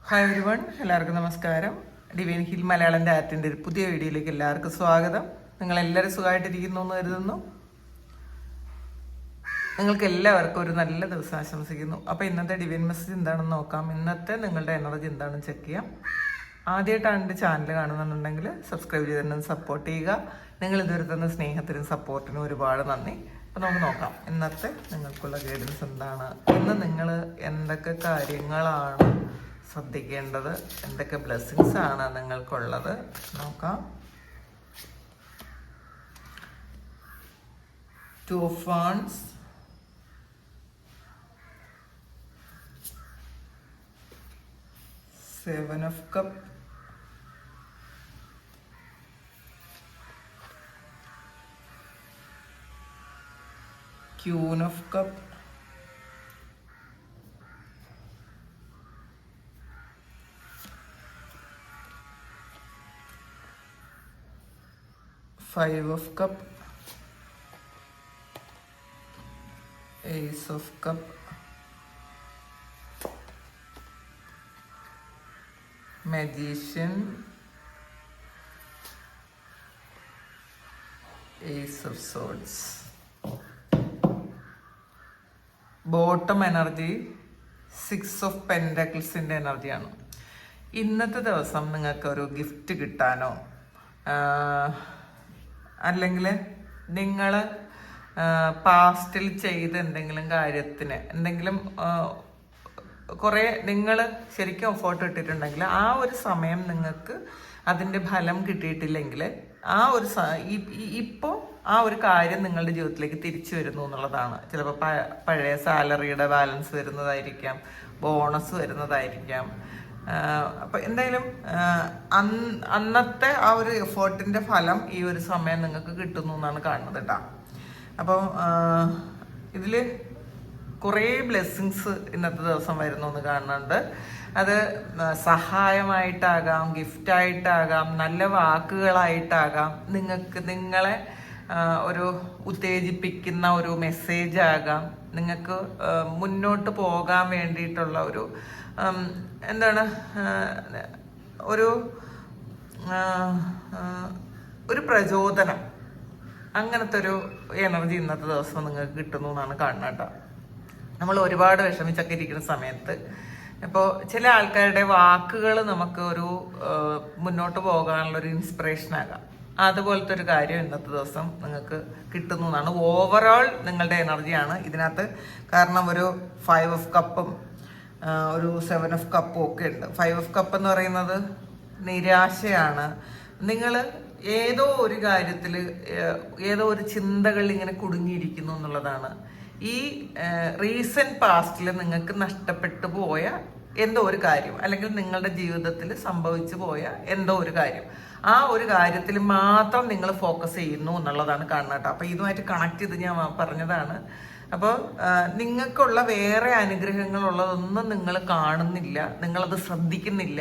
Hi everyone, എല്ലാവർക്കും നമസ്കാരം. Divine hill Malayalam ആറ്റിൻ്റെ ഒരു പുതിയ വീഡിയോയിലേക്ക് എല്ലാവർക്കും സ്വാഗതം. നിങ്ങളെല്ലാവരും സുഖമായിട്ടിരിക്കുന്നു എന്ന് കരുതുന്നു. നിങ്ങൾക്ക് എല്ലാവർക്കും ഒരു നല്ല ദിവസം ആശംസിക്കുന്നു. അപ്പോൾ ഇന്നത്തെ ഡിവൈൻ മെസ്സേജ് എന്താണെന്ന് നോക്കാം. ഇന്നത്തെ നിങ്ങളുടെ എനർജി എന്താണെന്ന് ചെക്ക് ചെയ്യാം. ആദ്യമായിട്ടാണ് എൻ്റെ ചാനൽ കാണുന്നുണ്ടെങ്കിൽ സബ്സ്ക്രൈബ് ചെയ്ത് തന്നെ സപ്പോർട്ട് ചെയ്യുക. നിങ്ങൾ ഇതുവരെ തന്ന സ്നേഹത്തിനും സപ്പോർട്ടിനും ഒരുപാട് നന്ദി. അപ്പോൾ നമുക്ക് നോക്കാം ഇന്നത്തെ നിങ്ങൾക്കുള്ള ഗൈഡൻസ് എന്താണ്. ഇന്ന് നിങ്ങൾ എന്തൊക്കെ കാര്യങ്ങളാണ് ശ്രദ്ധിക്കേണ്ടത്, എന്തൊക്കെ ബ്ലെസ്സിങ്സ് ആണ് നിങ്ങൾക്കുള്ളത് നോക്കാം. 2 of Wands, Seven of Cups, Queen of Cups, Five of Cups, Ace of Cups, Magician, Ace of Swords. Bottom energy 6 of പെൻഡക്കിൾസിൻ്റെ എനർജിയാണ്. ഇന്നത്തെ ദിവസം നിങ്ങൾക്ക് ഒരു ഗിഫ്റ്റ് കിട്ടാനോ അല്ലെങ്കിൽ നിങ്ങൾ പാസ്റ്റിൽ ചെയ്ത എന്തെങ്കിലും കാര്യത്തിന് എന്തെങ്കിലും കുറേ നിങ്ങൾ ശരിക്കും എഫേർട്ട് ഇട്ടിട്ടുണ്ടെങ്കിൽ ആ ഒരു സമയം നിങ്ങൾക്ക് അതിൻ്റെ ഫലം കിട്ടിയിട്ടില്ലെങ്കിൽ ആ ഒരു ഇപ്പോൾ ആ ഒരു കാര്യം നിങ്ങളുടെ ജീവിതത്തിലേക്ക് തിരിച്ചു വരുന്നു എന്നുള്ളതാണ്. ചിലപ്പോൾ പഴയ സാലറിയുടെ ബാലൻസ് വരുന്നതായിരിക്കാം, ബോണസ് വരുന്നതായിരിക്കാം. അപ്പം എന്തായാലും അന്നത്തെ ആ ഒരു എഫേർട്ടിൻ്റെ ഫലം ഈ ഒരു സമയം നിങ്ങൾക്ക് കിട്ടുന്നു എന്നാണ് കാണുന്നത് കേട്ടോ. അപ്പം ഇതിൽ കുറേ ബ്ലെസ്സിങ്സ് ഇന്നത്തെ ദിവസം വരുന്നു എന്ന് കാണുന്നുണ്ട്. അത് സഹായമായിട്ടാകാം, ഗിഫ്റ്റായിട്ടാകാം, നല്ല വാക്കുകളായിട്ടാകാം, നിങ്ങളെ ഒരു ഉത്തേജിപ്പിക്കുന്ന ഒരു മെസ്സേജ് ആകാം, നിങ്ങൾക്ക് മുന്നോട്ട് പോകാൻ വേണ്ടിയിട്ടുള്ള ഒരു എന്താണ് ഒരു പ്രചോദനം, അങ്ങനത്തെ ഒരു എനർജി ഇന്നത്തെ ദിവസം നിങ്ങൾക്ക് കിട്ടുന്നു എന്നാണ് കാണുന്നത് കേട്ടോ. നമ്മൾ ഒരുപാട് വിഷമിച്ചൊക്കെ ഇരിക്കുന്ന സമയത്ത് ഇപ്പോൾ ചില ആൾക്കാരുടെ വാക്കുകൾ നമുക്ക് ഒരു മുന്നോട്ട് പോകാനുള്ളൊരു ഇൻസ്പിറേഷൻ ആകാം. അതുപോലത്തെ ഒരു കാര്യം ഇന്നത്തെ ദിവസം നിങ്ങൾക്ക് കിട്ടുന്നു എന്നാണ്. ഓവറോൾ നിങ്ങളുടെ എനർജിയാണ് ഇതിനകത്ത്. കാരണം ഒരു 5 ഓഫ് കപ്പും ഒരു 7 ഓഫ് കപ്പും ഒക്കെ ഉണ്ട്. 5 ഓഫ് കപ്പ് എന്ന് പറയുന്നത് നിരാശയാണ്. നിങ്ങൾ ഏതോ ഒരു കാര്യത്തിൽ ഏതോ ഒരു ചിന്തകളിൽ ഇങ്ങനെ കുടുങ്ങിയിരിക്കുന്നു എന്നുള്ളതാണ്. ഈ റീസെന്റ് പാസ്റ്റിൽ നിങ്ങൾക്ക് നഷ്ടപ്പെട്ടു പോയ എന്തോ ഒരു കാര്യം, അല്ലെങ്കിൽ നിങ്ങളുടെ ജീവിതത്തിൽ സംഭവിച്ചു പോയ എന്തോ ഒരു കാര്യം, ആ ഒരു കാര്യത്തിൽ മാത്രം നിങ്ങൾ ഫോക്കസ് ചെയ്യുന്നു എന്നുള്ളതാണ് കാണുന്നത് കേട്ടോ. അപ്പോൾ ഇതുമായിട്ട് കണക്ട് ചെയ്ത് ഞാൻ പറഞ്ഞതാണ്. അപ്പോൾ നിങ്ങൾക്കുള്ള വേറെ അനുഗ്രഹങ്ങളുള്ളതൊന്നും നിങ്ങൾ കാണുന്നില്ല, നിങ്ങളത് ശ്രദ്ധിക്കുന്നില്ല.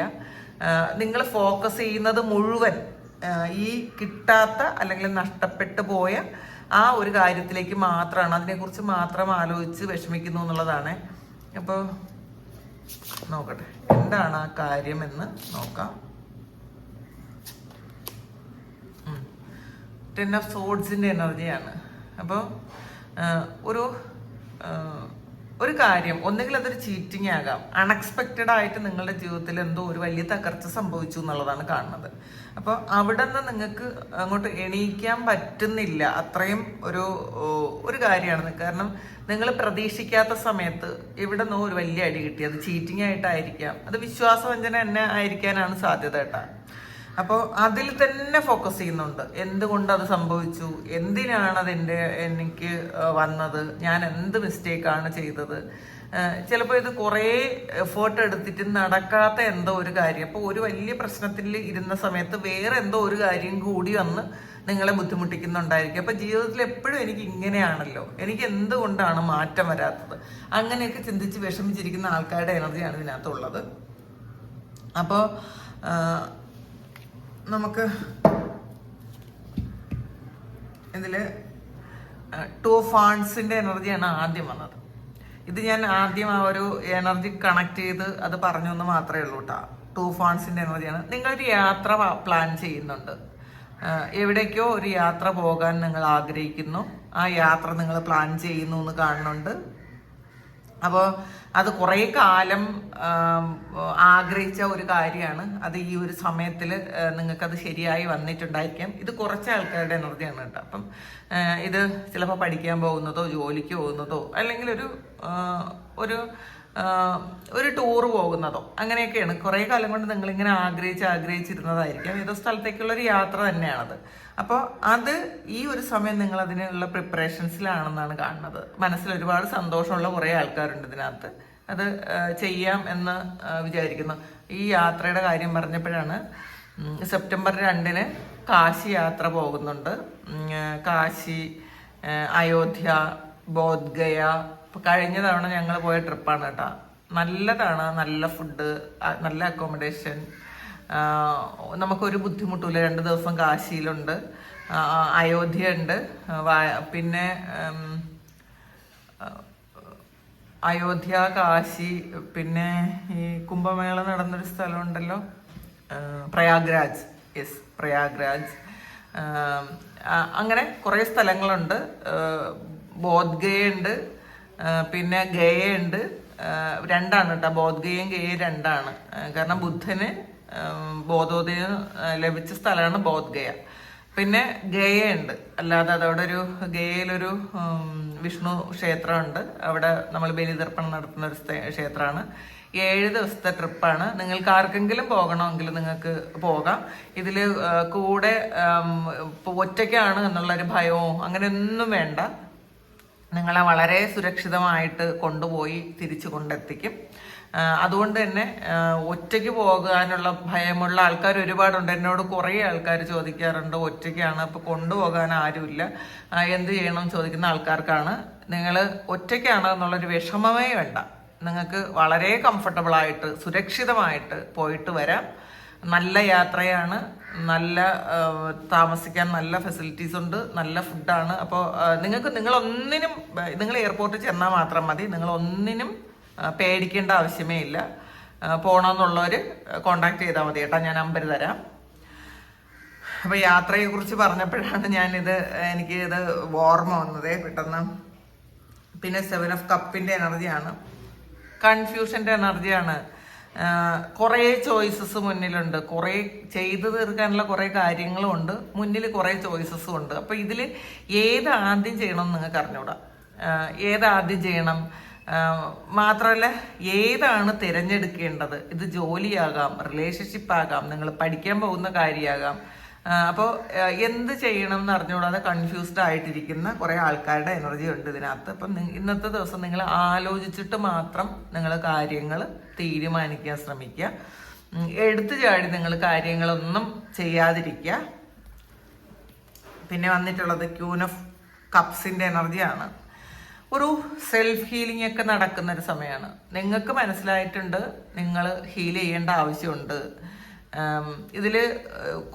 നിങ്ങൾ ഫോക്കസ് ചെയ്യുന്നത് മുഴുവൻ ഈ കിട്ടാത്ത അല്ലെങ്കിൽ നഷ്ടപ്പെട്ടു പോയ ആ ഒരു കാര്യത്തിലേക്ക് മാത്രമാണ്, അതിനെക്കുറിച്ച് മാത്രം ആലോചിച്ച് വിഷമിക്കുന്നു എന്നുള്ളതാണ്. അപ്പോൾ നോക്കട്ടെ എന്താണ് ആ കാര്യമെന്ന് നോക്കാം. 10 ഓഫ് സോഡ്സിൻ്റെ എനർജിയാണ്. അപ്പോൾ ഒരു കാര്യം ഒന്നുകിൽ അതൊരു ചീറ്റിംഗ് ആകാം, അൺഎക്സ്പെക്റ്റഡ് ആയിട്ട് നിങ്ങളുടെ ജീവിതത്തിൽ എന്തോ ഒരു വലിയ തകർച്ച സംഭവിച്ചു എന്നുള്ളതാണ് കാണുന്നത്. അപ്പോൾ അവിടെ നിന്ന് നിങ്ങൾക്ക് അങ്ങോട്ട് എണീക്കാൻ പറ്റുന്നില്ല, അത്രയും ഒരു കാര്യമാണ്. കാരണം നിങ്ങൾ പ്രതീക്ഷിക്കാത്ത സമയത്ത് ഇവിടെ നിന്നോ ഒരു വലിയ അടി കിട്ടി. അത് ചീറ്റിംഗ് ആയിട്ടായിരിക്കാം, അത് വിശ്വാസവഞ്ചന തന്നെ ആയിരിക്കാനാണ് സാധ്യത കേട്ടോ. അപ്പോൾ അതിൽ തന്നെ ഫോക്കസ് ചെയ്യുന്നുണ്ട്. എന്തുകൊണ്ട് അത് സംഭവിച്ചു, എന്തിനാണ് എനിക്ക് വന്നത്, ഞാൻ എന്ത് മിസ്റ്റേക്കാണ് ചെയ്തത്. ചിലപ്പോൾ ഇത് കുറേ എഫേർട്ട് എടുത്തിട്ട് നടക്കാത്ത എന്തോ ഒരു കാര്യം, അപ്പോൾ ഒരു വലിയ പ്രശ്നത്തിൽ ഇരുന്ന സമയത്ത് വേറെ എന്തോ ഒരു കാര്യം കൂടി വന്ന് നിങ്ങളെ ബുദ്ധിമുട്ടിക്കുന്നുണ്ടായിരിക്കും. അപ്പോൾ ജീവിതത്തിൽ എപ്പോഴും എനിക്ക് ഇങ്ങനെയാണല്ലോ, എനിക്ക് എന്തുകൊണ്ടാണ് മാറ്റം വരാത്തത്, അങ്ങനെയൊക്കെ ചിന്തിച്ച് വിഷമിച്ചിരിക്കുന്ന ആൾക്കാരുടെ എനർജിയാണ് ഇതിനകത്തുള്ളത്. അപ്പോൾ നമുക്ക് ഇതിൽ 2 ഓഫ് വാണ്ട്സിൻ്റെ എനർജിയാണ് ആദ്യം വന്നത്. ഇത് ഞാൻ ആദ്യം ആ ഒരു എനർജി കണക്ട് ചെയ്ത് അത് പറഞ്ഞു എന്ന് മാത്രമേ ഉള്ളൂ കേട്ടോ. ടൂഫാൻസിന്റെ എനർജിയാണ്. നിങ്ങളൊരു യാത്ര പ്ലാൻ ചെയ്യുന്നുണ്ട്, എവിടേക്കോ ഒരു യാത്ര പോകാൻ നിങ്ങൾ ആഗ്രഹിക്കുന്നു, ആ യാത്ര നിങ്ങൾ പ്ലാൻ ചെയ്യുന്നു എന്ന് കാണുന്നുണ്ട്. അപ്പോൾ അത് കുറേ കാലം ആഗ്രഹിച്ച ഒരു കാര്യമാണ്. അത് ഈ ഒരു സമയത്തിൽ നിങ്ങൾക്കത് ശരിയായി വന്നിട്ടുണ്ടായിരിക്കാം. ഇത് കുറച്ച് ആൾക്കാരുടെ എനർജിയാണ് കേട്ടോ. അപ്പം ഇത് ചിലപ്പോൾ പഠിക്കാൻ പോകുന്നതോ ജോലിക്ക് പോകുന്നതോ അല്ലെങ്കിൽ ഒരു ടൂർ പോകുന്നതോ അങ്ങനെയൊക്കെയാണ്. കുറേ കാലം കൊണ്ട് നിങ്ങളിങ്ങനെ ആഗ്രഹിച്ചിരുന്നതായിരിക്കാം. ഏതോ സ്ഥലത്തേക്കുള്ളൊരു യാത്ര തന്നെയാണത്. അപ്പോൾ അത് ഈ ഒരു സമയം നിങ്ങൾ അതിനുള്ള പ്രിപ്പറേഷൻസിലാണെന്നാണ് കാണുന്നത്. മനസ്സിൽ ഒരുപാട് സന്തോഷമുള്ള കുറേ ആൾക്കാരുണ്ട് ഇതിനകത്ത്. അത് ചെയ്യാം എന്ന് വിചാരിക്കുന്നു. ഈ യാത്രയുടെ കാര്യം പറഞ്ഞപ്പോഴാണ് സെപ്റ്റംബർ 2 കാശി യാത്ര പോകുന്നുണ്ട്. കാശി, അയോധ്യ, ബോധ്ഗയ. ഇപ്പം കഴിഞ്ഞ തവണ ഞങ്ങൾ പോയ ട്രിപ്പാണ് കേട്ടോ. നല്ലതാണ്, നല്ല ഫുഡ്, നല്ല അക്കോമഡേഷൻ, നമുക്കൊരു ബുദ്ധിമുട്ടില്ല. 2 ദിവസം കാശിയിലുണ്ട്, അയോധ്യ ഉണ്ട്, പിന്നെ അയോധ്യ, കാശി, പിന്നെ ഈ കുംഭമേള നടന്നൊരു സ്ഥലമുണ്ടല്ലോ, പ്രയാഗ്രാജ്. യെസ്, പ്രയാഗ്രാജ്. അങ്ങനെ കുറേ സ്ഥലങ്ങളുണ്ട്. ബോധ്ഗയുണ്ട്, പിന്നെ ഗയയുണ്ട്. 2ആണ് കേട്ടോ, ബോധ്ഗയയും ഗയയും 2ആണ്. കാരണം ബുദ്ധന് ബോധോദയം ലഭിച്ച സ്ഥലമാണ് ബോധ്ഗയ. പിന്നെ ഗയയുണ്ട്. അല്ലാതെ അതവിടെ ഗയയിലൊരു വിഷ്ണു ക്ഷേത്രമുണ്ട്. അവിടെ നമ്മൾ ബലിതർപ്പണം നടത്തുന്ന ഒരു ക്ഷേത്രമാണ്. 7 ദിവസത്തെ ട്രിപ്പാണ്. നിങ്ങൾക്ക് ആർക്കെങ്കിലും പോകണമെങ്കിൽ നിങ്ങൾക്ക് പോകാം. ഇതിൽ കൂടെ ഒറ്റയ്ക്കാണ് എന്നുള്ളൊരു ഭയമോ അങ്ങനെയൊന്നും വേണ്ട. നിങ്ങളെ വളരെ സുരക്ഷിതമായിട്ട് കൊണ്ടുപോയി തിരിച്ചു കൊണ്ടെത്തിക്കും. അതുകൊണ്ട് തന്നെ ഒറ്റയ്ക്ക് പോകാനുള്ള ഭയമുള്ള ആൾക്കാർ ഒരുപാടുണ്ട്. എന്നോട് കുറേ ആൾക്കാർ ചോദിക്കാറുണ്ട്, ഒറ്റയ്ക്കാണ്, അപ്പോൾ കൊണ്ടുപോകാൻ ആരുമില്ല, എന്ത് ചെയ്യണം ചോദിക്കുന്ന ആൾക്കാർക്കാണ്. നിങ്ങൾ ഒറ്റയ്ക്കാണ് എന്നുള്ളൊരു വിഷമമേ വേണ്ട. നിങ്ങൾക്ക് വളരെ കംഫർട്ടബിളായിട്ട് സുരക്ഷിതമായിട്ട് പോയിട്ട് വരാം. നല്ല യാത്രയാണ്, നല്ല താമസിക്കാൻ നല്ല ഫെസിലിറ്റീസ് ഉണ്ട്, നല്ല ഫുഡാണ്. അപ്പോൾ നിങ്ങൾ എയർപോർട്ടിൽ ചെന്നാൽ മാത്രം മതി. നിങ്ങളൊന്നിനും പേടിക്കേണ്ട ആവശ്യമേ ഇല്ല. പോകണമെന്നുള്ളവർ കോണ്ടാക്ട് ചെയ്താൽ മതി കേട്ടോ. ഞാൻ നമ്പർ തരാം. അപ്പോൾ യാത്രയെക്കുറിച്ച് പറഞ്ഞപ്പോഴാണ് എനിക്ക് ഇത് ഓർമ്മ വന്നത് പെട്ടെന്ന്. പിന്നെ 7 ഓഫ് കപ്പിൻ്റെ എനർജിയാണ്, കൺഫ്യൂഷൻ്റെ എനർജിയാണ്. കുറേ ചോയ്സസ് മുന്നിലുണ്ട്, കുറേ ചെയ്തു തീർക്കാനുള്ള കുറേ കാര്യങ്ങളും ഉണ്ട്, മുന്നിൽ കുറേ ചോയ്സസും ഉണ്ട്. അപ്പോൾ ഇതിൽ ഏത് ആദ്യം ചെയ്യണം നിങ്ങൾക്ക് അറിഞ്ഞൂടാ. ഏതാദ്യം ചെയ്യണം മാത്രമല്ല, ഏതാണ് തിരഞ്ഞെടുക്കേണ്ടത്. ഇത് ജോലിയാകാം, റിലേഷൻഷിപ്പ് ആകാം, നിങ്ങൾ പഠിക്കാൻ പോകുന്ന കാര്യമാകാം. അപ്പോൾ എന്ത് ചെയ്യണം എന്ന് അറിഞ്ഞുകൂടാതെ കൺഫ്യൂസ്ഡ് ആയിട്ടിരിക്കുന്ന കുറേ ആൾക്കാരുടെ എനർജി ഉണ്ട് ഇതിനകത്ത്. അപ്പം ഇന്നത്തെ ദിവസം നിങ്ങൾ ആലോചിച്ചിട്ട് മാത്രം നിങ്ങൾ കാര്യങ്ങൾ തീരുമാനിക്കാൻ ശ്രമിക്കുക. എടുത്തു ചാടി നിങ്ങൾ കാര്യങ്ങളൊന്നും ചെയ്യാതിരിക്കുക. പിന്നെ വന്നിട്ടുള്ളത് ക്യൂൻ ഓഫ് കപ്സിൻ്റെ എനർജിയാണ്. ഒരു സെൽഫ് ഹീലിംഗ് ഒക്കെ നടക്കുന്ന ഒരു സമയമാണ്. നിങ്ങൾക്ക് മനസ്സിലായിട്ടുണ്ട് നിങ്ങൾ ഹീൽ ചെയ്യേണ്ട ആവശ്യമുണ്ട്. ഇതിൽ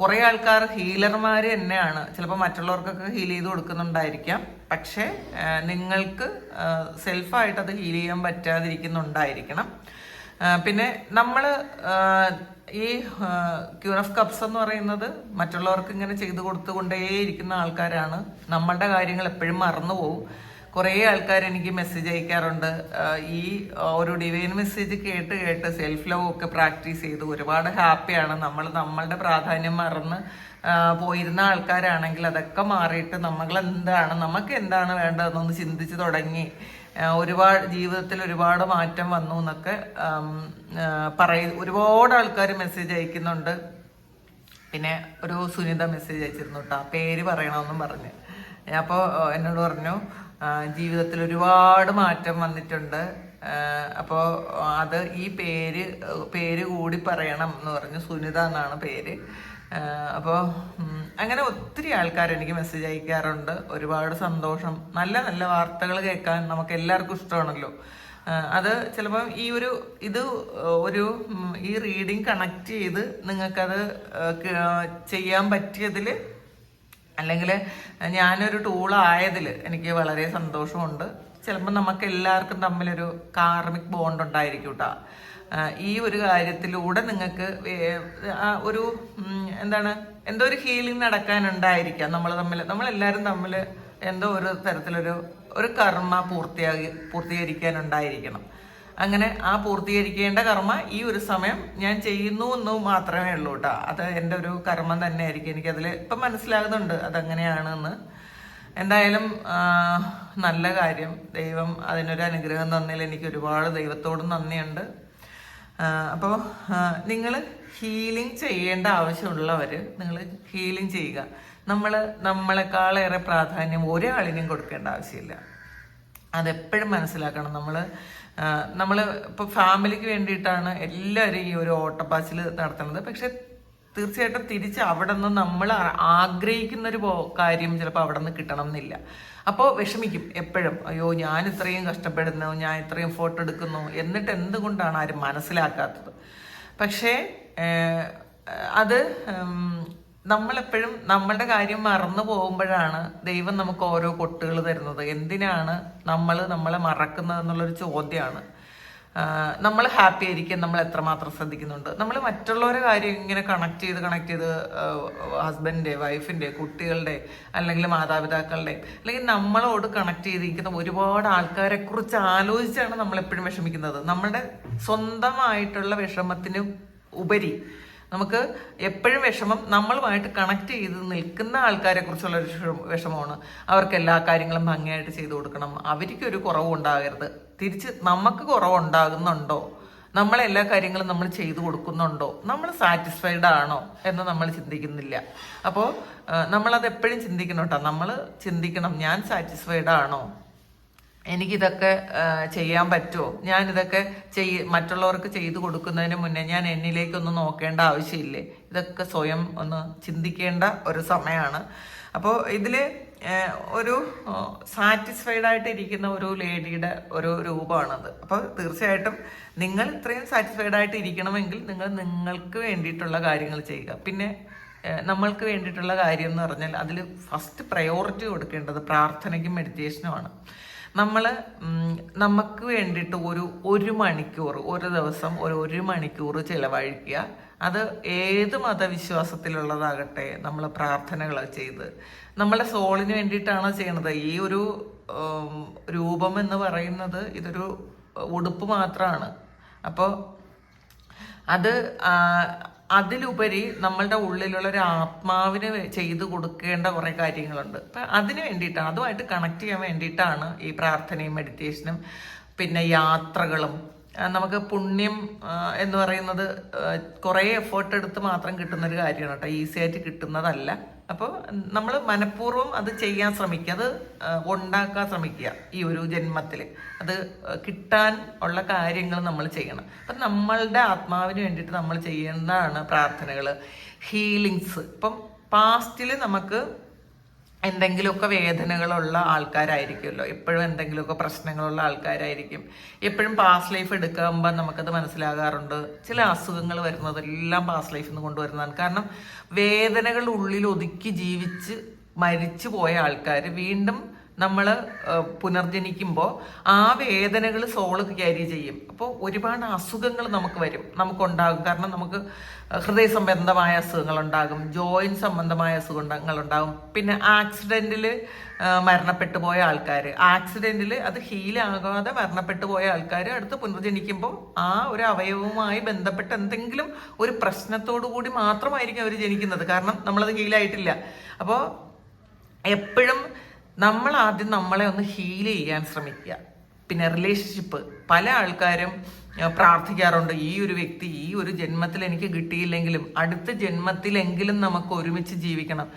കുറേ ആൾക്കാർ ഹീലർമാർ തന്നെയാണ്. ചിലപ്പോൾ മറ്റുള്ളവർക്കൊക്കെ ഹീൽ ചെയ്ത് കൊടുക്കുന്നുണ്ടായിരിക്കാം. പക്ഷേ നിങ്ങൾക്ക് സെൽഫായിട്ട് അത് ഹീൽ ചെയ്യാൻ പറ്റാതിരിക്കുന്നുണ്ടായിരിക്കണം. പിന്നെ നമ്മൾ ഈ ക്യൂൻ ഓഫ് കപ്സ് എന്ന് പറയുന്നത് മറ്റുള്ളവർക്ക് ഇങ്ങനെ ചെയ്തു കൊടുത്തുകൊണ്ടേയിരിക്കുന്ന ആൾക്കാരാണ്. നമ്മളുടെ കാര്യങ്ങൾ എപ്പോഴും മറന്നു പോകും. കുറേ ആൾക്കാർ എനിക്ക് മെസ്സേജ് അയക്കാറുണ്ട്. ഈ ഒരു ഡിവൈൻ മെസ്സേജ് കേട്ട് സെൽഫ് ലവ് ഒക്കെ പ്രാക്ടീസ് ചെയ്ത് ഒരുപാട് ഹാപ്പിയാണ്. നമ്മളുടെ പ്രാധാന്യം മറന്ന് പോയിരുന്ന ആൾക്കാരാണെങ്കിൽ അതൊക്കെ മാറിയിട്ട് നമുക്ക് എന്താണ് വേണ്ടതെന്നൊന്ന് ചിന്തിച്ച് തുടങ്ങി. ജീവിതത്തിൽ ഒരുപാട് മാറ്റം വന്നു എന്നൊക്കെ ഒരുപാട് ആൾക്കാർ മെസ്സേജ് അയക്കുന്നുണ്ട്. പിന്നെ ഒരു സുനിത മെസ്സേജ് അയച്ചിരുന്നു കേട്ടോ, പേര് പറയണമെന്നും പറഞ്ഞ്. അപ്പോൾ എന്നോട് പറഞ്ഞു ജീവിതത്തിൽ ഒരുപാട് മാറ്റം വന്നിട്ടുണ്ട്, അപ്പോൾ അത് ഈ പേര് കൂടി പറയണം എന്ന് പറഞ്ഞു. സുനിത എന്നാണ് പേര്. അപ്പോൾ അങ്ങനെ ഒത്തിരി ആൾക്കാർ എനിക്ക് മെസ്സേജ് അയക്കാറുണ്ട്. ഒരുപാട് സന്തോഷം. നല്ല നല്ല വാർത്തകൾ കേൾക്കാൻ നമുക്ക് എല്ലാവർക്കും ഇഷ്ടമാണല്ലോ. അത് ചിലപ്പം ഈ റീഡിങ് കണക്ട് ചെയ്ത് നിങ്ങൾക്കത് ചെയ്യാൻ പറ്റിയതിൽ അല്ലെങ്കിൽ ഞാനൊരു ടൂളായതിൽ എനിക്ക് വളരെ സന്തോഷമുണ്ട്. ചിലപ്പോൾ നമുക്ക് എല്ലാവർക്കും തമ്മിലൊരു കാർമിക് ബോണ്ട് ഉണ്ടായിരിക്കും കേട്ടോ. ഈ ഒരു കാര്യത്തിലൂടെ നിങ്ങൾക്ക് ഒരു എന്താണ് എന്തോ ഒരു ഹീലിംഗ് നടക്കാനുണ്ടായിരിക്കാം. നമ്മളെല്ലാവരും തമ്മിൽ എന്തോ ഒരു തരത്തിലൊരു കർമ്മ പൂർത്തീകരിക്കാനുണ്ടായിരിക്കണം. അങ്ങനെ ആ പൂർത്തീകരിക്കേണ്ട കർമ്മ ഈ ഒരു സമയം ഞാൻ ചെയ്യുന്നു എന്ന് മാത്രമേ ഉള്ളൂ കേട്ടോ. അത് എൻ്റെ ഒരു കർമ്മം തന്നെ ആയിരിക്കും. എനിക്കതിൽ ഇപ്പം മനസ്സിലാകുന്നുണ്ട് അതെങ്ങനെയാണെന്ന്. എന്തായാലും നല്ല കാര്യം. ദൈവം അതിനൊരു അനുഗ്രഹം തന്നതിൽ എനിക്ക് ഒരുപാട് ദൈവത്തോടും നന്ദിയുണ്ട്. അപ്പോൾ നിങ്ങൾ ഹീലിംഗ് ചെയ്യേണ്ട ആവശ്യമുള്ളവർ നിങ്ങൾ ഹീലിംഗ് ചെയ്യുക. നമ്മളെക്കാളേറെ പ്രാധാന്യം ഒരാളിനും കൊടുക്കേണ്ട ആവശ്യമില്ല. അതെപ്പോഴും മനസ്സിലാക്കണം. നമ്മൾ ഇപ്പോൾ ഫാമിലിക്ക് വേണ്ടിയിട്ടാണ് എല്ലാവരും ഈ ഒരു ഓട്ടപ്പാച്ചിൽ നടത്തുന്നത്. പക്ഷെ തീർച്ചയായിട്ടും തിരിച്ച് അവിടെ നിന്ന് നമ്മൾ ആഗ്രഹിക്കുന്നൊരു കാര്യം ചിലപ്പോൾ അവിടെ നിന്ന് കിട്ടണം എന്നില്ല. അപ്പോൾ വിഷമിക്കും എപ്പോഴും. അയ്യോ, ഞാൻ ഇത്രയും കഷ്ടപ്പെടുന്നു, ഞാൻ ഇത്രയും ഫോട്ടോ എടുക്കുന്നു, എന്നിട്ട് എന്തുകൊണ്ടാണ് ആരും മനസ്സിലാക്കാത്തത്? പക്ഷേ അത് നമ്മളെപ്പോഴും നമ്മളുടെ കാര്യം മറന്നു പോകുമ്പോഴാണ് ദൈവം നമുക്ക് ഓരോ കൊട്ടുകൾ തരുന്നത്. എന്തിനാണ് നമ്മളെ മറക്കുന്നത് എന്നുള്ളൊരു ചോദ്യമാണ്. നമ്മൾ ഹാപ്പി ആയിരിക്കാൻ നമ്മൾ എത്രമാത്രം ശ്രദ്ധിക്കുന്നുണ്ട്. നമ്മൾ മറ്റുള്ളവരുടെ കാര്യം ഇങ്ങനെ കണക്ട് ചെയ്ത് ഹസ്ബൻഡിൻ്റെ, വൈഫിൻ്റെ, കുട്ടികളുടെ, അല്ലെങ്കിൽ മാതാപിതാക്കളുടെ, അല്ലെങ്കിൽ നമ്മളോട് കണക്ട് ചെയ്തിരിക്കുന്ന ഒരുപാട് ആൾക്കാരെ കുറിച്ച് ആലോചിച്ചാണ് നമ്മളെപ്പോഴും വിഷമിക്കുന്നത്. നമ്മുടെ സ്വന്തമായിട്ടുള്ള വിഷമത്തിന് ഉപരി നമുക്ക് എപ്പോഴും വിഷമം നമ്മളുമായിട്ട് കണക്ട് ചെയ്ത് നിൽക്കുന്ന ആൾക്കാരെ കുറിച്ചുള്ള ഒരു വിഷമമാണ്. അവർക്ക് എല്ലാ കാര്യങ്ങളും ഭംഗിയായിട്ട് ചെയ്തു കൊടുക്കണം, അവർക്കൊരു കുറവുണ്ടാകരുത്. തിരിച്ച് നമുക്ക് കുറവുണ്ടാകുന്നുണ്ടോ, നമ്മളെല്ലാ കാര്യങ്ങളും നമ്മൾ ചെയ്തു കൊടുക്കുന്നുണ്ടോ, നമ്മൾ സാറ്റിസ്ഫൈഡ് ആണോ എന്ന് നമ്മൾ ചിന്തിക്കുന്നില്ല. അപ്പോൾ നമ്മളത് എപ്പോഴും ചിന്തിക്കണം കേട്ടോ. നമ്മൾ ചിന്തിക്കണം, ഞാൻ സാറ്റിസ്ഫൈഡ് ആണോ, എനിക്കിതൊക്കെ ചെയ്യാൻ പറ്റുമോ, ഞാനിതൊക്കെ മറ്റുള്ളവർക്ക് ചെയ്തു കൊടുക്കുന്നതിന് മുന്നേ ഞാൻ എന്നിലേക്കൊന്ന് നോക്കേണ്ട ആവശ്യമില്ലേ? ഇതൊക്കെ സ്വയം ഒന്ന് ചിന്തിക്കേണ്ട ഒരു സമയമാണ്. അപ്പോൾ ഇതിൽ ഒരു സാറ്റിസ്ഫൈഡ് ആയിട്ടിരിക്കുന്ന ഒരു ലേഡിയുടെ ഒരു രൂപമാണത്. അപ്പോൾ തീർച്ചയായിട്ടും നിങ്ങൾ ഇത്രയും സാറ്റിസ്ഫൈഡ് ആയിട്ട് ഇരിക്കണമെങ്കിൽ നിങ്ങൾക്ക് വേണ്ടിയിട്ടുള്ള കാര്യങ്ങൾ ചെയ്യുക. പിന്നെ നമ്മൾക്ക് വേണ്ടിയിട്ടുള്ള കാര്യം എന്ന് പറഞ്ഞാൽ അതിൽ ഫസ്റ്റ് പ്രയോറിറ്റി കൊടുക്കേണ്ടത് പ്രാർത്ഥനയ്ക്കും മെഡിറ്റേഷനുമാണ്. നമുക്ക് വേണ്ടിയിട്ട് ഒരു മണിക്കൂർ, ഒരു ദിവസം ഒരു മണിക്കൂർ ചിലവഴിക്കുക. അത് ഏത് മതവിശ്വാസത്തിലുള്ളതാകട്ടെ, നമ്മൾ പ്രാർത്ഥനകൾ ചെയ്ത് നമ്മളെ സോളിന് വേണ്ടിയിട്ടാണ് ചെയ്യണത്. ഈ ഒരു രൂപം എന്ന് പറയുന്നത് ഇതൊരു ഉടുപ്പ് മാത്രമാണ്. അപ്പോൾ അതിലുപരി നമ്മളുടെ ഉള്ളിലുള്ള ഒരു ആത്മാവിന് ചെയ്തു കൊടുക്കേണ്ട കുറേ കാര്യങ്ങളുണ്ട്. അപ്പം അതിന് വേണ്ടിയിട്ടാണ്, അതുമായിട്ട് കണക്ട് ചെയ്യാൻ വേണ്ടിയിട്ടാണ് ഈ പ്രാർത്ഥനയും മെഡിറ്റേഷനും പിന്നെ യാത്രകളും. നമുക്ക് പുണ്യം എന്ന് പറയുന്നത് കുറേ എഫേർട്ട് എടുത്ത് മാത്രം കിട്ടുന്നൊരു കാര്യമാണ് കേട്ടോ, ഈസി ആയിട്ട് കിട്ടുന്നതല്ല. അപ്പോൾ നമ്മൾ മനഃപൂർവ്വം അത് ചെയ്യാൻ ശ്രമിക്കുക, അത് ഉണ്ടാക്കാൻ ശ്രമിക്കുക. ഈ ഒരു ജന്മത്തിൽ അത് കിട്ടാൻ ഉള്ള കാര്യങ്ങൾ നമ്മൾ ചെയ്യണം. അപ്പം നമ്മളുടെ ആത്മാവിന് വേണ്ടിയിട്ട് നമ്മൾ ചെയ്യുന്നതാണ് പ്രാർത്ഥനകൾ, ഹീലിങ്സ്. ഇപ്പം പാസ്റ്റിൽ നമുക്ക് എന്തെങ്കിലുമൊക്കെ വേദനകളുള്ള ആൾക്കാരായിരിക്കുമല്ലോ, എപ്പോഴും എന്തെങ്കിലുമൊക്കെ പ്രശ്നങ്ങളുള്ള ആൾക്കാരായിരിക്കും. എപ്പോഴും പാസ്റ്റ് ലൈഫ് എടുക്കുമ്പോൾ നമുക്കത് മനസ്സിലാകാറുണ്ട്. ചില അസുഖങ്ങൾ വരുന്നതെല്ലാം പാസ്റ്റ് ലൈഫിൽ നിന്ന് കൊണ്ടുവരുന്നതാണ്. കാരണം വേദനകൾ ഉള്ളിൽ ഒതുക്കി ജീവിച്ച് മരിച്ചു പോയ ആൾക്കാർ വീണ്ടും നമ്മൾ പുനർജനിക്കുമ്പോൾ ആ വേദനകൾ സോള് ക്യാരി ചെയ്യും. അപ്പോൾ ഒരുപാട് അസുഖങ്ങൾ നമുക്കുണ്ടാകും. കാരണം നമുക്ക് ഹൃദയ സംബന്ധമായ അസുഖങ്ങളുണ്ടാകും, ജോയിൻറ്റ് സംബന്ധമായ അസുഖങ്ങളുണ്ടാകും. പിന്നെ ആക്സിഡൻറ്റിൽ മരണപ്പെട്ടു പോയ ആൾക്കാർ, ആക്സിഡൻറ്റിൽ അത് ഹീലാകാതെ മരണപ്പെട്ടു പോയ ആൾക്കാർ അടുത്ത് പുനർജനിക്കുമ്പോൾ ആ ഒരു അവയവവുമായി ബന്ധപ്പെട്ട എന്തെങ്കിലും ഒരു പ്രശ്നത്തോടു കൂടി മാത്രമായിരിക്കും അവർ ജനിക്കുന്നത്. കാരണം നമ്മളത് ഹീലായിട്ടില്ല. അപ്പോൾ എപ്പോഴും നമ്മൾ ആദ്യം നമ്മളെ ഒന്ന് ഹീൽ ചെയ്യാൻ ശ്രമിക്കുക. പിന്നെ റിലേഷൻഷിപ്പ്, പല ആൾക്കാരും പ്രാർത്ഥിക്കാറുണ്ട്, ഈ ഒരു വ്യക്തി ഈ ഒരു ജന്മത്തിൽ എനിക്ക് കിട്ടിയില്ലെങ്കിലും അടുത്ത ജന്മത്തിലെങ്കിലും നമുക്ക് ഒരുമിച്ച് ജീവിക്കണം.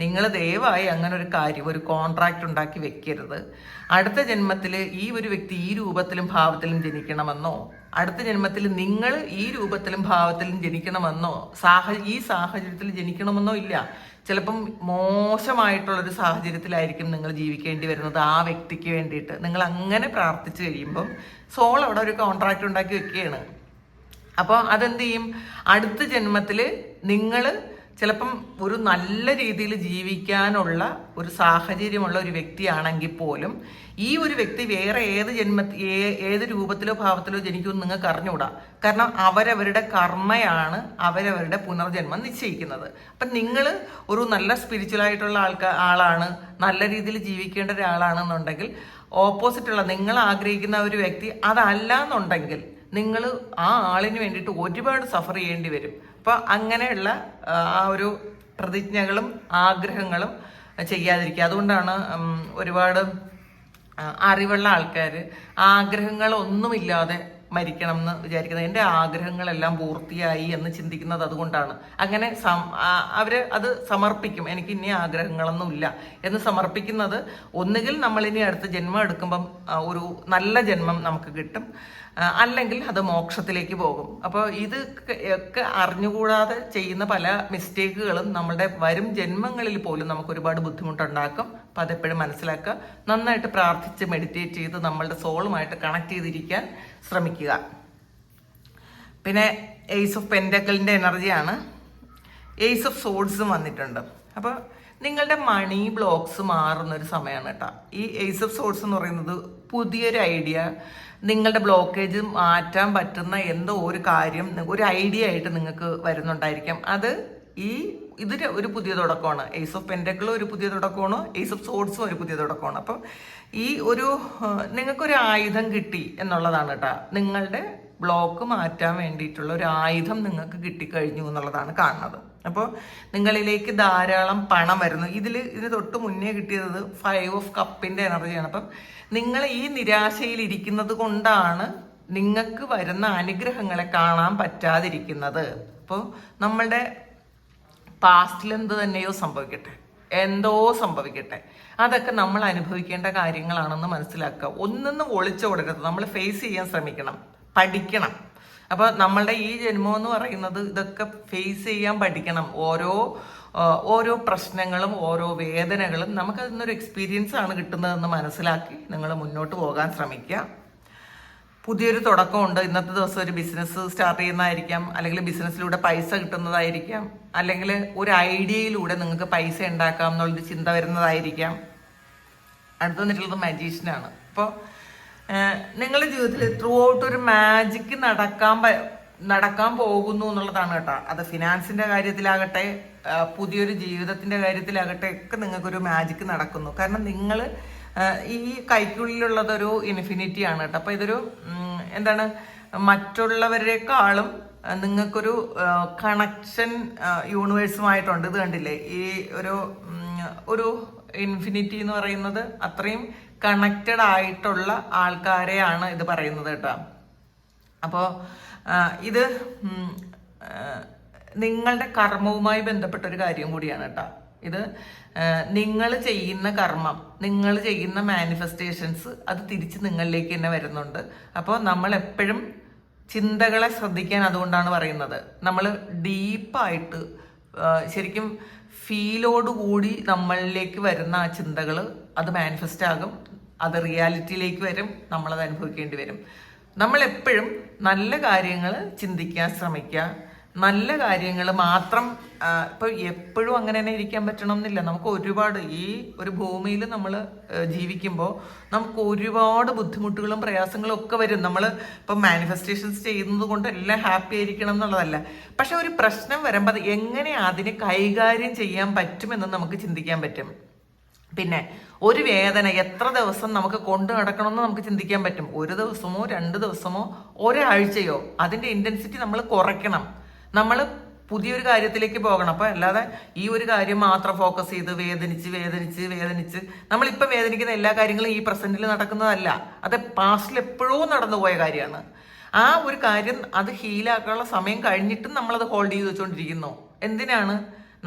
നിങ്ങൾ ദയവായി അങ്ങനെ ഒരു കാര്യം, ഒരു കോൺട്രാക്റ്റ് ഉണ്ടാക്കി വെക്കരുത്. അടുത്ത ജന്മത്തിൽ ഈ ഒരു വ്യക്തി ഈ രൂപത്തിലും ഭാവത്തിലും ജനിക്കണമെന്നോ, അടുത്ത ജന്മത്തിൽ നിങ്ങൾ ഈ രൂപത്തിലും ഭാവത്തിലും ജനിക്കണമെന്നോ, ഈ സാഹചര്യത്തിൽ ജനിക്കണമെന്നോ ഇല്ല. ചിലപ്പം മോശമായിട്ടുള്ളൊരു സാഹചര്യത്തിലായിരിക്കും നിങ്ങൾ ജീവിക്കേണ്ടി വരുന്നത് ആ വ്യക്തിക്ക് വേണ്ടിയിട്ട്. നിങ്ങൾ അങ്ങനെ പ്രാർത്ഥിച്ചു കഴിയുമ്പം സോൾ അവിടെ ഒരു കോൺട്രാക്റ്റ് ഉണ്ടാക്കി വെക്കുകയാണ്. അപ്പോൾ അതെന്ത് ചെയ്യും, അടുത്ത ജന്മത്തിൽ നിങ്ങൾ ചിലപ്പം ഒരു നല്ല രീതിയിൽ ജീവിക്കാനുള്ള ഒരു സാഹചര്യമുള്ള ഒരു വ്യക്തിയാണെങ്കിൽ പോലും ഈ ഒരു വ്യക്തി വേറെ ഏത് രൂപത്തിലോ ഭാവത്തിലോ ജനിക്കുമെന്ന് നിങ്ങൾക്ക് അറിഞ്ഞുകൂടാ. കാരണം അവരവരുടെ കർമ്മയാണ് അവരവരുടെ പുനർജന്മം നിശ്ചയിക്കുന്നത്. അപ്പം നിങ്ങൾ ഒരു നല്ല സ്പിരിച്വൽ ആയിട്ടുള്ള ആളാണ്, നല്ല രീതിയിൽ ജീവിക്കേണ്ട ഒരാളാണെന്നുണ്ടെങ്കിൽ ഓപ്പോസിറ്റുള്ള നിങ്ങൾ ആഗ്രഹിക്കുന്ന ഒരു വ്യക്തി അതല്ല എന്നുണ്ടെങ്കിൽ നിങ്ങൾ ആ ആളിന് വേണ്ടിയിട്ട് ഒരുപാട് സഫർ ചെയ്യേണ്ടി വരും. അപ്പോൾ അങ്ങനെയുള്ള ആ ഒരു പ്രതിജ്ഞകളും ആഗ്രഹങ്ങളും ചെയ്യാതിരിക്കുക. അതുകൊണ്ടാണ് ഒരുപാട് അറിവുള്ള ആൾക്കാർ ആഗ്രഹങ്ങളൊന്നുമില്ലാതെ മരിക്കണം എന്ന് വിചാരിക്കുന്നത്. എൻ്റെ ആഗ്രഹങ്ങളെല്ലാം പൂർത്തിയായി എന്ന് ചിന്തിക്കുന്നത് അതുകൊണ്ടാണ്. അങ്ങനെ അവർ അത് സമർപ്പിക്കും. എനിക്ക് ഇനി ആഗ്രഹങ്ങളൊന്നുമില്ല എന്ന് സമർപ്പിക്കുന്നത് ഒന്നുകിൽ നമ്മളിനി അടുത്ത ജന്മം എടുക്കുമ്പം ഒരു നല്ല ജന്മം നമുക്ക് കിട്ടും, അല്ലെങ്കിൽ അത് മോക്ഷത്തിലേക്ക് പോകും. അപ്പോൾ ഇത് ഒക്കെ അറിഞ്ഞുകൂടാതെ ചെയ്യുന്ന പല മിസ്റ്റേക്കുകളും നമ്മളുടെ വരും ജന്മങ്ങളിൽ പോലും നമുക്ക് ഒരുപാട് ബുദ്ധിമുട്ടുണ്ടാക്കും. അപ്പം അതെപ്പോഴും മനസ്സിലാക്കുക. നന്നായിട്ട് പ്രാർത്ഥിച്ച് മെഡിറ്റേറ്റ് ചെയ്ത് നമ്മളുടെ സോളുമായിട്ട് കണക്ട് ചെയ്തിരിക്കാൻ ശ്രമിക്കുക. പിന്നെ ഏസ് ഓഫ് പെൻഡക്കിളിൻ്റെ എനർജിയാണ്. ഏസ് ഓഫ് സോഡ്സും വന്നിട്ടുണ്ട്. അപ്പോൾ നിങ്ങളുടെ മണി ബ്ലോക്സ് മാറുന്നൊരു സമയമാണ് കേട്ടോ. ഈ ഏസ് ഓഫ് സോഡ്സ് എന്ന് പറയുന്നത് പുതിയൊരു ഐഡിയ, നിങ്ങളുടെ ബ്ലോക്കേജ് മാറ്റാൻ പറ്റുന്ന എന്തോ ഒരു കാര്യം, ഒരു ഐഡിയ ആയിട്ട് നിങ്ങൾക്ക് വരുന്നുണ്ടായിരിക്കാം. ഇത് ഒരു പുതിയ തുടക്കമാണ്. ഏസ് ഓഫ് പെൻഡക്കിളും ഒരു പുതിയ തുടക്കമാണ്, ഏസ് ഓഫ് സോഡ്സും ഒരു പുതിയ തുടക്കമാണ്. അപ്പം ഈ നിങ്ങൾക്കൊരു ആയുധം കിട്ടി എന്നുള്ളതാണ് കേട്ടോ. നിങ്ങളുടെ ബ്ലോക്ക് മാറ്റാൻ വേണ്ടിയിട്ടുള്ള ഒരു ആയുധം നിങ്ങൾക്ക് കിട്ടിക്കഴിഞ്ഞു എന്നുള്ളതാണ് കാണുന്നത്. അപ്പോൾ നിങ്ങളിലേക്ക് ധാരാളം പണം വരുന്നു. ഇതിന് തൊട്ട് മുന്നേ കിട്ടിയത് 5 ഓഫ് കപ്പിൻ്റെ എനർജിയാണ്. അപ്പം നിങ്ങൾ ഈ നിരാശയിൽ ഇരിക്കുന്നത് കൊണ്ടാണ് നിങ്ങൾക്ക് വരുന്ന അനുഗ്രഹങ്ങളെ കാണാൻ പറ്റാതിരിക്കുന്നത്. അപ്പോൾ നമ്മളുടെ പാസ്റ്റിൽ എന്ത് തന്നെയോ സംഭവിക്കട്ടെ, എന്തോ സംഭവിക്കട്ടെ, അതൊക്കെ നമ്മൾ അനുഭവിക്കേണ്ട കാര്യങ്ങളാണെന്ന് മനസ്സിലാക്കുക. ഒന്നൊന്നും ഒളിച്ചോടരുത്. നമ്മൾ ഫേസ് ചെയ്യാൻ ശ്രമിക്കണം, പഠിക്കണം. അപ്പോൾ നമ്മളുടെ ഈ ജന്മം എന്ന് പറയുന്നത് ഇതൊക്കെ ഫേസ് ചെയ്യാൻ പഠിക്കണം. ഓരോ പ്രശ്നങ്ങളും ഓരോ വേദനകളും നമുക്കതിൽ നിന്നൊരു എക്സ്പീരിയൻസ് ആണ് കിട്ടുന്നതെന്ന് മനസ്സിലാക്കി നിങ്ങൾ മുന്നോട്ട് പോകാൻ ശ്രമിക്കുക. പുതിയൊരു തുടക്കമുണ്ട്. ഇന്നത്തെ ദിവസം ഒരു ബിസിനസ് സ്റ്റാർട്ട് ചെയ്യുന്നതായിരിക്കാം, അല്ലെങ്കിൽ ബിസിനസ്സിലൂടെ പൈസ കിട്ടുന്നതായിരിക്കാം, അല്ലെങ്കിൽ ഒരു ഐഡിയയിലൂടെ നിങ്ങൾക്ക് പൈസ ഉണ്ടാക്കാം എന്നുള്ളൊരു ചിന്ത വരുന്നതായിരിക്കാം. അടുത്ത് വന്നിട്ടുള്ളത് മജീഷ്യനാണ്. അപ്പോൾ നിങ്ങളുടെ ജീവിതത്തിൽ ത്രൂ ഔട്ട് ഒരു മാജിക്ക് നടക്കാൻ പോകുന്നു എന്നുള്ളതാണ് കേട്ടോ. അത് ഫിനാൻസിന്റെ കാര്യത്തിലാകട്ടെ, പുതിയൊരു ജീവിതത്തിന്റെ കാര്യത്തിലാകട്ടെ ഒക്കെ നിങ്ങൾക്കൊരു മാജിക്ക് നടക്കുന്നു. കാരണം നിങ്ങൾ ഈ കൈക്കുള്ളിലുള്ളതൊരു ഇൻഫിനിറ്റി ആണ് കേട്ടോ. അപ്പോൾ ഇതൊരു എന്താണ്, മറ്റുള്ളവരെക്കാളും നിങ്ങൾക്കൊരു കണക്ഷൻ യൂണിവേഴ്സുമായിട്ടുണ്ട്. ഇത് കണ്ടില്ലേ, ഈ ഒരു ഇൻഫിനിറ്റി എന്ന് പറയുന്നത് അത്രയും കണക്റ്റഡ് ആയിട്ടുള്ള ആൾക്കാരെയാണ് ഇത് പറയുന്നത് കേട്ടോ. അപ്പോൾ ഇത് നിങ്ങളുടെ കർമ്മവുമായി ബന്ധപ്പെട്ട ഒരു കാര്യം കൂടിയാണ് കേട്ടോ. ഇത് നിങ്ങൾ ചെയ്യുന്ന കർമ്മം, നിങ്ങൾ ചെയ്യുന്ന മാനിഫെസ്റ്റേഷൻസ് അത് തിരിച്ച് നിങ്ങളിലേക്ക് തന്നെ വരുന്നുണ്ട്. അപ്പോൾ നമ്മൾ എപ്പോഴും ചിന്തകളെ ശ്രദ്ധിക്കാൻ അതുകൊണ്ടാണ് പറയുന്നത്. നമ്മൾ ഡീപ്പായിട്ട് ശരിക്കും ഫീലോടുകൂടി നമ്മളിലേക്ക് വരുന്ന ആ ചിന്തകൾ അത് മാനിഫെസ്റ്റ് ആകും, അത് റിയാലിറ്റിയിലേക്ക് വരും, നമ്മളത് അനുഭവിക്കേണ്ടി വരും. നമ്മളെപ്പോഴും നല്ല കാര്യങ്ങൾ ചിന്തിക്കാൻ ശ്രമിക്കുക. നല്ല കാര്യങ്ങൾ മാത്രം. ഇപ്പോൾ എപ്പോഴും അങ്ങനെ തന്നെ ഇരിക്കാൻ പറ്റണം എന്നില്ല. നമുക്ക് ഒരുപാട് ഈ ഒരു ഭൂമിയിൽ നമ്മൾ ജീവിക്കുമ്പോൾ നമുക്ക് ഒരുപാട് ബുദ്ധിമുട്ടുകളും പ്രയാസങ്ങളും ഒക്കെ വരും. നമ്മൾ ഇപ്പം മാനിഫെസ്റ്റേഷൻസ് ചെയ്യുന്നത് കൊണ്ട് എല്ലാം ഹാപ്പി ആയിരിക്കണം എന്നുള്ളതല്ല. പക്ഷെ ഒരു പ്രശ്നം വരുമ്പോൾ അത് എങ്ങനെ അതിനെ കൈകാര്യം ചെയ്യാൻ പറ്റുമെന്ന് നമുക്ക് ചിന്തിക്കാൻ പറ്റും. പിന്നെ ഒരു വേദന എത്ര ദിവസം നമുക്ക് കൊണ്ടു നടക്കണമെന്ന് നമുക്ക് ചിന്തിക്കാൻ പറ്റും. 1 ദിവസമോ 2 ദിവസമോ ഒരാഴ്ചയോ അതിൻ്റെ ഇൻറ്റൻസിറ്റി നമ്മൾ കുറയ്ക്കണം. നമ്മൾ പുതിയൊരു കാര്യത്തിലേക്ക് പോകണം. അപ്പോൾ അല്ലാതെ ഈ ഒരു കാര്യം മാത്രം ഫോക്കസ് ചെയ്ത് വേദനിച്ച് നമ്മളിപ്പോൾ വേദനിക്കുന്ന എല്ലാ കാര്യങ്ങളും ഈ പ്രസന്റിൽ നടക്കുന്നതല്ല. അത് പാസ്റ്റിൽ എപ്പോഴോ നടന്നു പോയ കാര്യമാണ്. ആ ഒരു കാര്യം അത് ഹീലാക്കാനുള്ള സമയം കഴിഞ്ഞിട്ടും നമ്മളത് ഹോൾഡ് ചെയ്ത് വെച്ചുകൊണ്ടിരിക്കുന്നു. എന്തിനാണ്?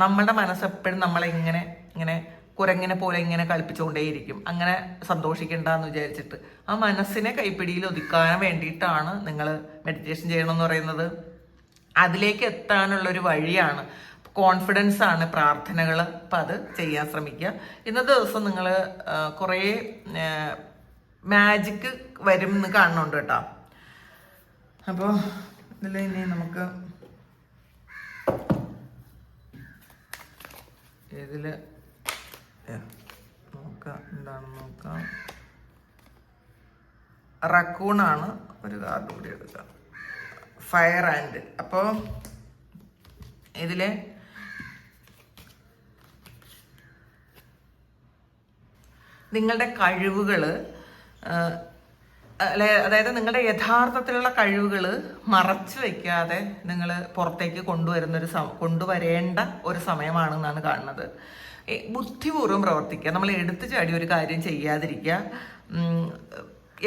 നമ്മളുടെ മനസ്സെപ്പോഴും നമ്മളെ ഇങ്ങനെ കുരങ്ങിനെ പോലെ ഇങ്ങനെ കളിപ്പിച്ചുകൊണ്ടേയിരിക്കും. അങ്ങനെ സന്തോഷിക്കണ്ടെന്ന് വിചാരിച്ചിട്ട് ആ മനസ്സിനെ കൈപ്പിടിയിൽ ഒതുക്കാൻ വേണ്ടിയിട്ടാണ് നിങ്ങൾ മെഡിറ്റേഷൻ ചെയ്യണമെന്ന് പറയുന്നത്. അതിലേക്ക് എത്താനുള്ളൊരു വഴിയാണ്, കോൺഫിഡൻസ് ആണ് പ്രാർത്ഥനകൾ. അപ്പം അത് ചെയ്യാൻ ശ്രമിക്കുക. ഇന്നത്തെ ദിവസം നിങ്ങൾ കുറേ മാജിക്ക് വരും എന്ന് കാണുന്നുണ്ട് കേട്ടോ. അപ്പോൾ ഇതിൽ ഇനി നമുക്ക് ഇതിൽ നോക്കാം, എന്താണെന്ന് നോക്കാം. റക്കൂണാണ് ഒരു കാർഡ് കൂടി എടുക്കാം. Fire and. അപ്പോൾ ഇതിലെ നിങ്ങളുടെ കഴിവുകൾ, അതായത് നിങ്ങളുടെ യഥാർത്ഥത്തിലുള്ള കഴിവുകൾ മറച്ചു വയ്ക്കാതെ നിങ്ങൾ പുറത്തേക്ക് കൊണ്ടുവരേണ്ട ഒരു സമയമാണെന്നാണ് കാണുന്നത്. ബുദ്ധിപൂർവ്വം പ്രവർത്തിക്കുക. നമ്മൾ എടുത്തു ചാടി ഒരു കാര്യം ചെയ്യാതിരിക്കുക.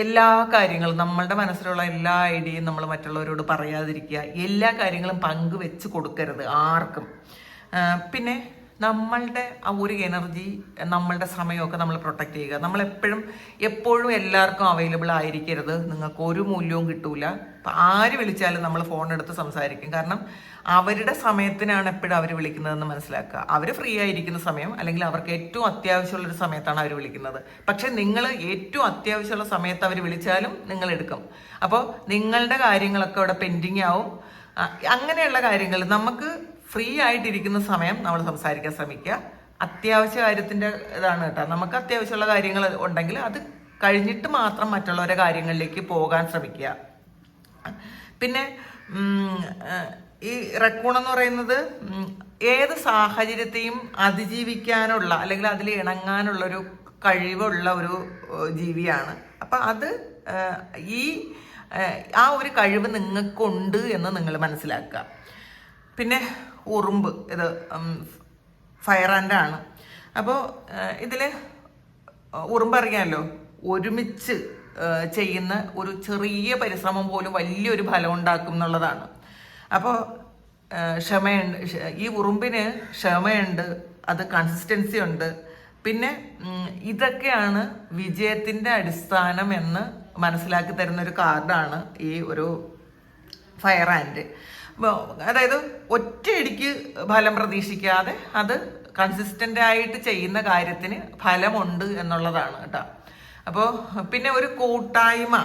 എല്ലാ കാര്യങ്ങളും, നമ്മളുടെ മനസ്സിലുള്ള എല്ലാ ഐഡിയയും നമ്മൾ മറ്റുള്ളവരോട് പറയാതിരിക്കുക. എല്ലാ കാര്യങ്ങളും പങ്കുവെച്ച് കൊടുക്കരുത് ആർക്കും. പിന്നെ നമ്മളുടെ ആ ഒരു എനർജി, നമ്മളുടെ സമയമൊക്കെ നമ്മൾ പ്രൊട്ടക്റ്റ് ചെയ്യുക. എപ്പോഴും എല്ലാവർക്കും അവൈലബിൾ ആയിരിക്കരുത്. നിങ്ങൾക്ക് ഒരു മൂല്യവും കിട്ടൂല. അപ്പം ആര് വിളിച്ചാലും നമ്മൾ ഫോൺ എടുത്ത് സംസാരിക്കും. കാരണം അവരുടെ സമയത്തിനാണ് എപ്പോഴും അവർ വിളിക്കുന്നതെന്ന് മനസ്സിലാക്കുക. അവർ ഫ്രീ ആയിരിക്കുന്ന സമയം, അല്ലെങ്കിൽ അവർക്ക് ഏറ്റവും അത്യാവശ്യമുള്ളൊരു സമയത്താണ് അവർ വിളിക്കുന്നത്. പക്ഷെ നിങ്ങൾ ഏറ്റവും അത്യാവശ്യമുള്ള സമയത്ത് അവർ വിളിച്ചാലും നിങ്ങൾ എടുക്കും. അപ്പോൾ നിങ്ങളുടെ കാര്യങ്ങളൊക്കെ അവിടെ പെൻഡിങ് ആവും. അങ്ങനെയുള്ള കാര്യങ്ങൾ നമുക്ക് ഫ്രീ ആയിട്ടിരിക്കുന്ന സമയം നമ്മൾ സംസാരിക്കാൻ ശ്രമിക്കുക. അത്യാവശ്യ കാര്യത്തിൻ്റെ ഇതാണ് കേട്ടോ. നമുക്ക് അത്യാവശ്യമുള്ള കാര്യങ്ങൾ ഉണ്ടെങ്കിൽ അത് കഴിഞ്ഞിട്ട് മാത്രം മറ്റുള്ളവരുടെ കാര്യങ്ങളിലേക്ക് പോകാൻ ശ്രമിക്കുക. പിന്നെ ഈ റക്കൂൺ എന്ന് പറയുന്നത് ഏത് സാഹചര്യത്തെയും അതിജീവിക്കാനുള്ള, അല്ലെങ്കിൽ അതിൽ ഇണങ്ങാനുള്ളൊരു കഴിവുള്ള ഒരു ജീവിയാണ്. അപ്പം അത് ആ ഒരു കഴിവ് നിങ്ങൾക്കുണ്ട് എന്ന് നിങ്ങൾ മനസ്സിലാക്കുക. പിന്നെ ഉറുമ്പ്, ഇത് ഫയർ ആൻഡാണ്. അപ്പോൾ ഇതിൽ ഉറുമ്പ് അറിയാമല്ലോ, ഒരുമിച്ച് ചെയ്യുന്ന ഒരു ചെറിയ പരിശ്രമം പോലും വലിയൊരു ഫലം ഉണ്ടാക്കും എന്നുള്ളതാണ്. അപ്പോൾ ക്ഷമയുണ്ട്, ഈ ഉറുമ്പിന് ക്ഷമയുണ്ട്, അത് കൺസിസ്റ്റൻസി ഉണ്ട്. പിന്നെ ഇതൊക്കെയാണ് വിജയത്തിൻ്റെ അടിസ്ഥാനം എന്ന് മനസ്സിലാക്കി തരുന്നൊരു കാർഡാണ് ഈ ഒരു ഫയർ ആൻഡ്. അതായത് ഒറ്റയടിക്ക് ഫലം പ്രതീക്ഷിക്കാതെ അത് കൺസിസ്റ്റൻ്റ് ആയിട്ട് ചെയ്യുന്ന കാര്യത്തിന് ഫലമുണ്ട് എന്നുള്ളതാണ് കേട്ടോ. അപ്പോൾ പിന്നെ ഒരു കൂട്ടായ്മ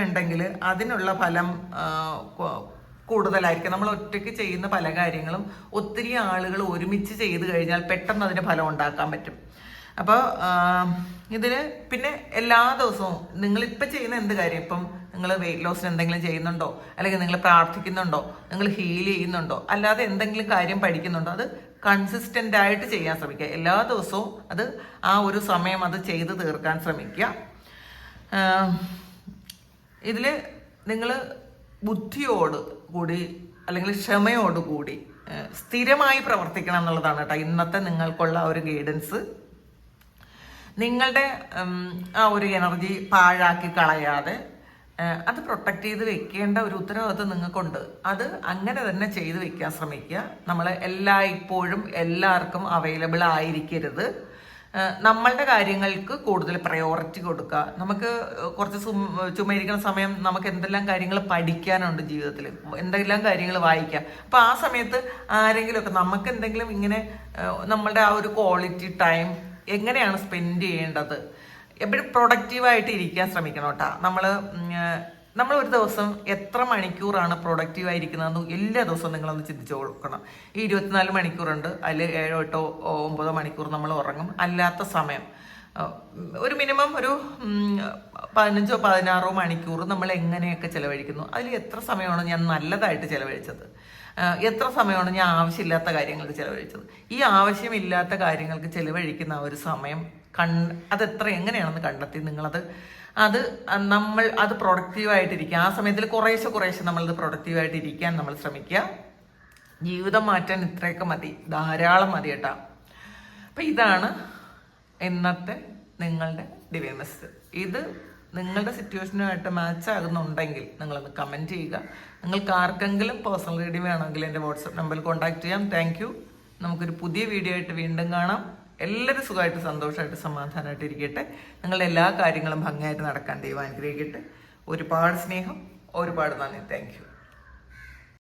ഉണ്ടെങ്കിൽ അതിനുള്ള ഫലം കൂടുതലായിരിക്കും. നമ്മൾ ഒറ്റയ്ക്ക് ചെയ്യുന്ന പല കാര്യങ്ങളും ഒത്തിരി ആളുകൾ ഒരുമിച്ച് ചെയ്ത് കഴിഞ്ഞാൽ പെട്ടെന്ന് അതിന് ഫലം ഉണ്ടാക്കാൻ പറ്റും. അപ്പോൾ ഇതിൽ പിന്നെ എല്ലാ ദിവസവും നിങ്ങളിപ്പോൾ ചെയ്യുന്ന എന്ത് കാര്യം, ഇപ്പം നിങ്ങൾ വെയിറ്റ് ലോസിന് എന്തെങ്കിലും ചെയ്യുന്നുണ്ടോ, അല്ലെങ്കിൽ നിങ്ങൾ പ്രാർത്ഥിക്കുന്നുണ്ടോ, നിങ്ങൾ ഹീൽ ചെയ്യുന്നുണ്ടോ, അല്ലാതെ എന്തെങ്കിലും കാര്യം പഠിക്കുന്നുണ്ടോ, അത് കൺസിസ്റ്റൻ്റ് ആയിട്ട് ചെയ്യാൻ ശ്രമിക്കുക. എല്ലാ ദിവസവും അത് ആ ഒരു സമയം അത് ചെയ്ത് തീർക്കാൻ ശ്രമിക്കുക. ഇതിൽ നിങ്ങൾ ബുദ്ധിയോട് കൂടി അല്ലെങ്കിൽ ക്ഷമയോട് കൂടി സ്ഥിരമായി പ്രവർത്തിക്കണം എന്നുള്ളതാണ് കേട്ടോ ഇന്നത്തെ നിങ്ങൾക്കുള്ള ഒരു ഗൈഡൻസ്. നിങ്ങളുടെ ആ ഒരു എനർജി പാഴാക്കി കളയാതെ അത് പ്രൊട്ടക്റ്റ് ചെയ്ത് വെക്കേണ്ട ഒരു ഉത്തരവാദിത്വം നിങ്ങൾക്കുണ്ട്. അത് അങ്ങനെ തന്നെ ചെയ്ത് വെക്കാൻ ശ്രമിക്കുക. നമ്മൾ ഇപ്പോഴും എല്ലാവർക്കും അവൈലബിൾ ആയിരിക്കരുത്. നമ്മളുടെ കാര്യങ്ങൾക്ക് കൂടുതൽ പ്രയോറിറ്റി കൊടുക്കുക. നമുക്ക് കുറച്ച് ചുമ്മായിരിക്കുന്ന സമയം നമുക്ക് എന്തെല്ലാം കാര്യങ്ങൾ പഠിക്കാനുണ്ട് ജീവിതത്തിൽ, എന്തെല്ലാം കാര്യങ്ങൾ വായിക്കാം. അപ്പോൾ ആ സമയത്ത് ആരെങ്കിലുമൊക്കെ നമുക്ക് എന്തെങ്കിലും ഇങ്ങനെ നമ്മളുടെ ആ ഒരു ക്വാളിറ്റി ടൈം എങ്ങനെയാണ് സ്പെൻഡ് ചെയ്യേണ്ടത്, എപ്പോഴും പ്രൊഡക്റ്റീവായിട്ട് ഇരിക്കാൻ ശ്രമിക്കണം കേട്ടോ. നമ്മൾ ഒരു ദിവസം എത്ര മണിക്കൂറാണ് പ്രൊഡക്റ്റീവായിരിക്കുന്നതെന്ന് എല്ലാ ദിവസവും നിങ്ങളൊന്ന് ചിന്തിച്ചു കൊടുക്കണം. ഈ 24 മണിക്കൂറുണ്ട്, അതിൽ 7, 8, 9 മണിക്കൂർ നമ്മൾ ഉറങ്ങും. അല്ലാത്ത സമയം ഒരു മിനിമം ഒരു 15, 16 മണിക്കൂർ നമ്മൾ എങ്ങനെയൊക്കെ ചിലവഴിക്കുന്നു, അതിൽ എത്ര സമയമാണ് ഞാൻ നല്ലതായിട്ട് ചിലവഴിച്ചത്, എത്ര സമയമാണ് ഞാൻ ആവശ്യമില്ലാത്ത കാര്യങ്ങൾക്ക് ചിലവഴിച്ചത്. ഈ ആവശ്യമില്ലാത്ത കാര്യങ്ങൾക്ക് ചിലവഴിക്കുന്ന ഒരു സമയം എങ്ങനെയാണെന്ന് കണ്ടെത്തി നമ്മൾ അത് പ്രൊഡക്റ്റീവായിട്ടിരിക്കുക. ആ സമയത്തിൽ കുറേശ്ശെ നമ്മളത് പ്രൊഡക്റ്റീവായിട്ട് ഇരിക്കാൻ നമ്മൾ ശ്രമിക്കുക. ജീവിതം മാറ്റാൻ ഇത്രയൊക്കെ മതി, ധാരാളം മതി കേട്ടോ. അപ്പം ഇതാണ് ഇന്നത്തെ നിങ്ങളുടെ ഡിവൈൻ മെസ്സേജ്. ഇത് നിങ്ങളുടെ സിറ്റുവേഷനുമായിട്ട് മാച്ച് ആകുന്നുണ്ടെങ്കിൽ നിങ്ങളൊന്ന് കമൻറ്റ് ചെയ്യുക. നിങ്ങൾക്ക് ആർക്കെങ്കിലും പേഴ്സണൽ റീഡിംഗ് വേണമെങ്കിൽ എൻ്റെ വാട്സപ്പ് നമ്പറിൽ കോൺടാക്ട് ചെയ്യാം. Thank you. നമുക്കൊരു പുതിയ വീഡിയോ ആയിട്ട് വീണ്ടും കാണാം. എല്ലാവരും സുഖമായിട്ട് സന്തോഷമായിട്ട് സമാധാനമായിട്ട് ഇരിക്കട്ടെ. നിങ്ങളുടെ എല്ലാ കാര്യങ്ങളും ഭംഗിയായിട്ട് നടക്കാൻ ദൈവം അനുഗ്രഹിക്കട്ടെ. ഒരുപാട് സ്നേഹം, ഒരുപാട് നന്ദി. Thank you.